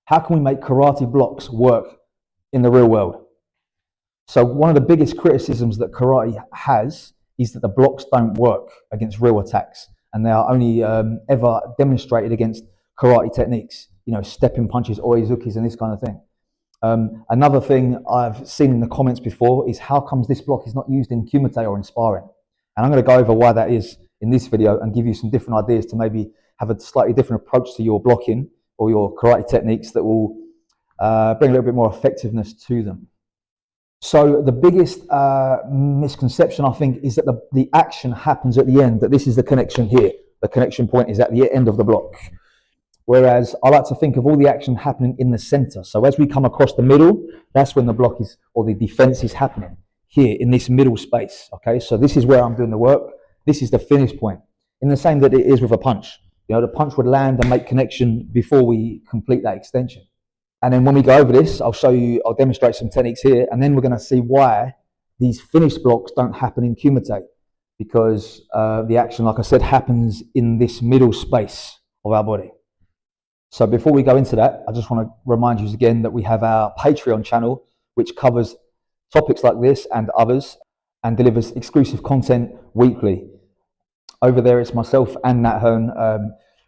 How can we make karate blocks work in the real world? So one of the biggest criticisms that karate has is that the blocks don't work against real attacks, and they are only ever demonstrated against karate techniques, you know, stepping punches, oizukis, and this kind of thing. Another thing I've seen in the comments before is how comes this block is not used in kumite or in sparring? And I'm going to go over why that is in this video and give you some different ideas to maybe have a slightly different approach to your blocking or your karate techniques that will bring a little bit more effectiveness to them. So the biggest misconception, I think, is that the action happens at the end, that this is the connection here. The connection point is at the end of the block. Whereas I like to think of all the action happening in the center. So as we come across the middle, that's when the block is, or the defense is happening, here in this middle space. Okay, so this is where I'm doing the work. This is the finish point, in the same that it is with a punch. You know, the punch would land and make connection before we complete that extension. And then when we go over this, I'll demonstrate some techniques here, and then we're going to see why these finished blocks don't happen in kumite, because the action, like I said, happens in this middle space of our body. So before we go into that, I just want to remind you again that we have our Patreon channel, which covers topics like this and others, and delivers exclusive content weekly. Over there, it's myself and Nat Hearn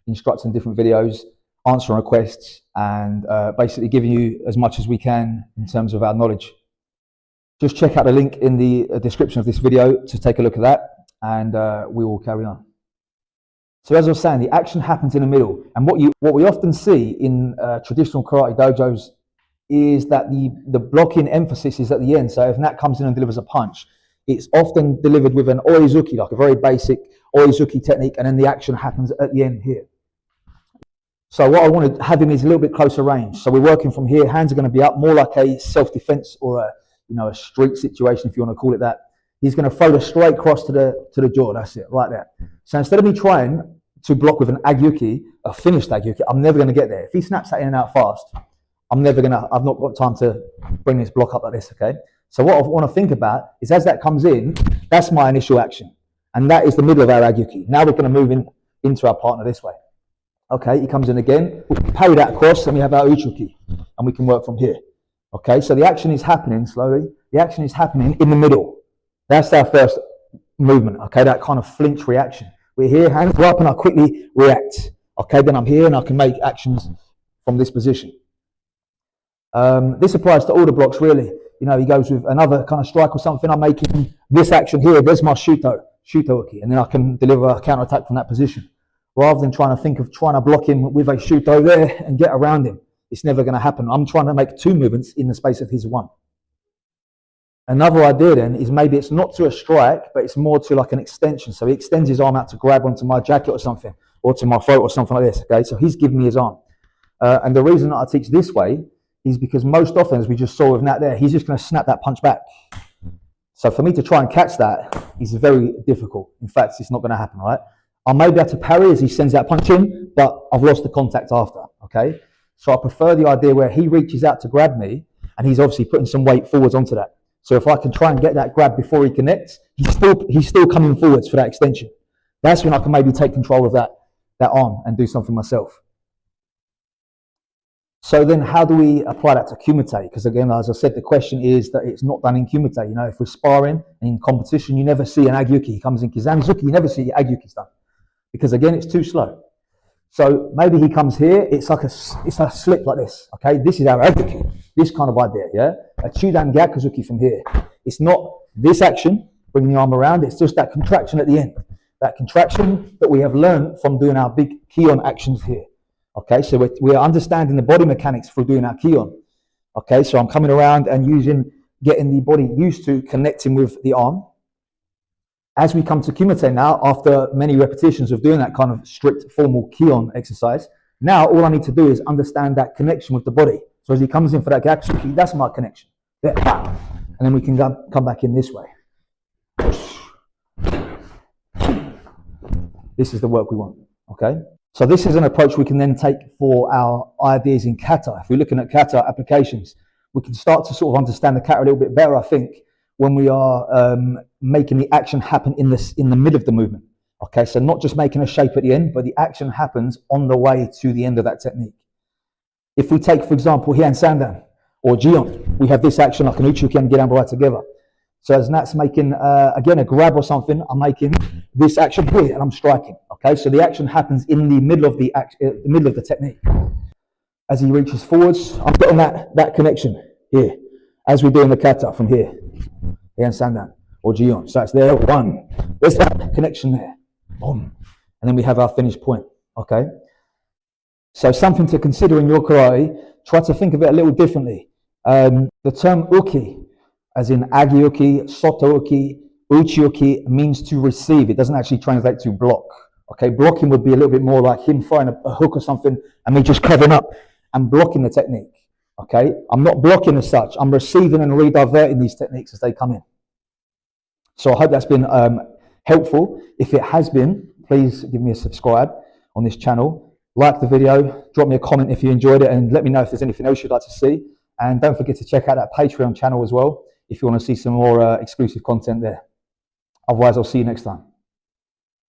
instructing different videos, answering requests, and basically giving you as much as we can in terms of our knowledge. Just check out the link in the description of this video to take a look at that, and we will carry on. So as I was saying, the action happens in the middle, and what we often see in traditional karate dojos is that the blocking emphasis is at the end. So if Nat comes in and delivers a punch, it's often delivered with an oizuki, like a very basic oizuki technique, and then the action happens at the end here. So what I want to have him is a little bit closer range. So we're working from here, hands are going to be up, more like a self-defense or a street situation, if you want to call it that. He's going to throw the straight cross to the jaw. That's it, right there. So instead of me trying to block with an agyuki, a finished agyuki, I'm never going to get there. If he snaps that in and out fast, I've not got time to bring this block up like this, okay? So what I want to think about is as that comes in, that's my initial action. And that is the middle of our agyuki. Now we're going to move into our partner this way. Okay, he comes in again, we parry that across, and we have our uchuki, and we can work from here. Okay, so the action is happening slowly. The action is happening in the middle. That's our first movement, okay, that kind of flinch reaction. We're here, hands are up, and I quickly react. Okay, then I'm here, and I can make actions from this position. This applies to all the blocks, really. You know, he goes with another kind of strike or something. I'm making this action here. There's my shuto-uki, and then I can deliver a counter-attack from that position. Rather than trying to block him with a shuto there and get around him. It's never going to happen. I'm trying to make two movements in the space of his one. Another idea then is maybe it's not to a strike, but it's more to like an extension. So he extends his arm out to grab onto my jacket or something, or to my throat or something like this. Okay, so he's giving me his arm. And the reason that I teach this way is because most often, as we just saw with Nat there, he's just going to snap that punch back. So for me to try and catch that is very difficult. In fact, it's not going to happen, right? I may be able to parry as he sends that punch in, but I've lost the contact after, okay? So I prefer the idea where he reaches out to grab me, and he's obviously putting some weight forwards onto that. So if I can try and get that grab before he connects, he's still coming forwards for that extension. That's when I can maybe take control of that arm and do something myself. So then how do we apply that to kumite? Because again, as I said, the question is that it's not done in kumite. You know, if we're sparring and in competition, you never see an agyuki. He comes in kizamizuki, you never see agyukis done. Because again, it's too slow. So maybe he comes here, it's a slip like this, okay? This is our agyuki, this kind of idea, yeah? A chudan gyakuzuki from here. It's not this action, bringing the arm around, it's just that contraction at the end. That contraction that we have learned from doing our big kion actions here. Okay, so we're understanding the body mechanics for doing our kion. Okay, so I'm coming around and getting the body used to connecting with the arm. As we come to kumite now, after many repetitions of doing that kind of strict formal kion exercise, now all I need to do is understand that connection with the body. So as he comes in for that gyakuzuki, that's my connection. There, and then we can come back in this way. This is the work we want, okay? So this is an approach we can then take for our ideas in kata. If we're looking at kata applications, we can start to sort of understand the kata a little bit better, I think, when we are making the action happen in the middle of the movement. Okay, so not just making a shape at the end, but the action happens on the way to the end of that technique. If we take, for example, Heian Sandan or Jion, we have this action like an Uchi-uki and Gedanbo together. So as Nat's making, again, a grab or something, I'm making this action here and I'm striking. Okay, so the action happens in the middle of the technique. As he reaches forwards, I'm getting that connection here, as we do in the kata from here, Heian Sandan or Jion. So it's there, one. There's that connection there, boom. And then we have our finish point, okay? So something to consider in your karate, try to think of it a little differently. The term uki, as in agi-uki, soto-uki, uchi-uki, means to receive. It doesn't actually translate to block. Okay, blocking would be a little bit more like him throwing a hook or something and me just covering up and blocking the technique. Okay, I'm not blocking as such. I'm receiving and rediverting these techniques as they come in. So I hope that's been helpful. If it has been, please give me a subscribe on this channel. Like the video, drop me a comment if you enjoyed it, and let me know if there's anything else you'd like to see. And don't forget to check out that Patreon channel as well if you want to see some more exclusive content there. Otherwise, I'll see you next time.